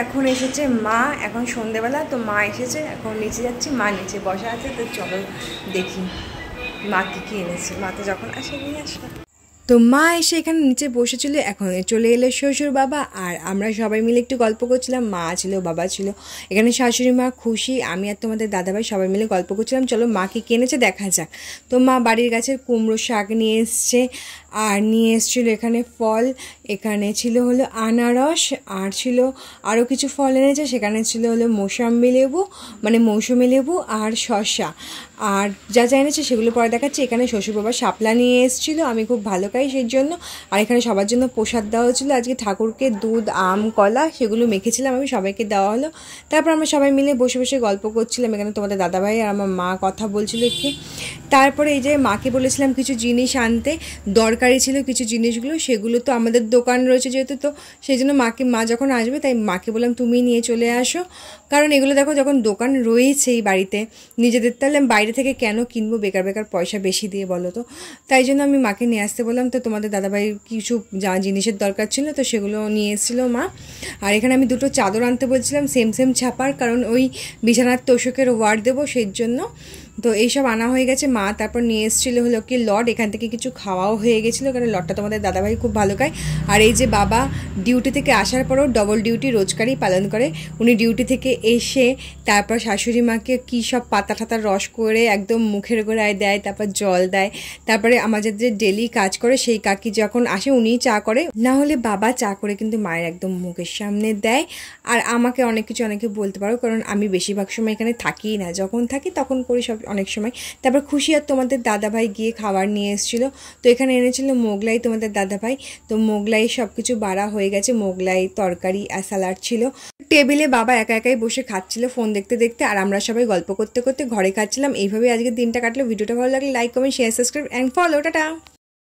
এখন এসেছে মা, এখন সন্ধেবেলা তো মা এসেছে, এখন নিচে যাচ্ছি, মা নিচে বসা আছে, তো চলো দেখি মা কী এনেছে। মা তো যখন আসে নিয়ে আসবে। তো মা এসে এখানে নিচে বসেছিল, এখন চলে এলো শ্বশুর বাবা, আর আমরা সবাই মিলে একটু গল্প করছিলাম। মা ছিল, বাবা ছিল, এখানে শাশুড়ি মা, খুশি, আমি আর তোমাদের দাদাভাই সবাই মিলে গল্প করছিলাম। চলো মা কি কিনেছে দেখা যাক। তো মা বাড়ির গাছের কুমড়ো শাক নিয়ে এসছে, আর নিয়ে এসেছিলো এখানে ফল, এখানে ছিল হলো আনারস, আর ছিল আরও কিছু ফল এনেছে, সেখানে ছিল হলো মৌসুমি লেবু, মানে মৌসুমি লেবু আর শসা, আর যা যা এনেছে সেগুলো পরে দেখাচ্ছি। এখানে শ্বশুরবাবা শাপলা নিয়ে এসেছিলো, আমি খুব ভালো খাই সেই জন্য। আর এখানে সবার জন্য প্রসাদ দেওয়া হয়েছিলো আজকে, ঠাকুরকে দুধ, আম, কলা সেগুলো মেখেছিলাম আমি, সবাইকে দেওয়া হলো। তারপর আমরা সবাই মিলে বসে বসে গল্প করছিলাম, এখানে তোমাদের দাদাভাই আর আমার মা কথা বলছিল একটু। তারপরে এই যে মাকে বলেছিলাম কিছু জিনিস আনতে, দরকারি ছিল কিছু জিনিসগুলো, সেগুলো তো আমাদের দোকান রয়েছে যেহেতু, তো সেই জন্য মা যখন আসবে তাই মাকে বললাম তুমি নিয়ে চলে আসো, কারণ এগুলো দেখো যখন দোকান রয়েছে এই বাড়িতে নিজেদের, তাহলে বাইরে থেকে কেন কিনবো বেকার বেকার পয়সা বেশি দিয়ে, বলো তো। তাই জন্য আমি মাকে নিয়ে আসতে বললাম। তো তোমাদের দাদাভাইয়ের কিছু যা জিনিসের দরকার ছিল তো সেগুলো নিয়ে এসেছিলো মা। আর এখানে আমি দুটো চাদর আনতে বলছিলাম সেম সেম ছাপার, কারণ ওই বিছানার তোষকের ওয়ার্ড দেবো সেই জন্য। তো এইসব আনা হয়ে গেছে। মা তারপর নিয়ে এসেছিলো হলো কি লড, এখান থেকে কিছু খাওয়াও হয়ে গেছিলো, কারণ লডটা তোমাদের দাদাভাই খুব ভালো খায়। আর এই যে বাবা ডিউটি থেকে আসার পরও ডবল ডিউটি রোজকারই পালন করে, উনি ডিউটি থেকে এসে তারপর শাশুড়ি মাকে কী সব পাতা ঠাতার রস করে একদম মুখের গোড়ায় দেয়, তারপর জল দেয়। তারপরে আমাদের যে ডেলি কাজ করে সেই কাকি যখন আসে উনিই চা করে, না হলে বাবা চা করে কিন্তু মায়ের একদম মুখের সামনে দেয়। আর আমাকে অনেকে বলতে পারো, কারণ আমি বেশিরভাগ সময় এখানে থাকিই না, যখন থাকি তখন করি সব অনেক সময়। তারপর খুশি আর তোমাদের দাদাভাই গিয়ে খাবার নিয়ে এসেছিলো, তো এখানে এনেছিল মোগলাই তোমাদের দাদাভাই। তো মোগলাই সব কিছু বাড়া হয়ে গেছে, মোগলাই, তরকারি আর স্যালাড ছিল। টেবিলে বাবা একা একাই বসে খাচ্ছিল ফোন দেখতে দেখতে, আর আমরা সবাই গল্প করতে করতে ঘরে খাচ্ছিলাম। এইভাবেই আজকের দিনটা কাটলো। ভিডিওটা ভালো লাগলে like, comment, share, subscribe and follow. Tata.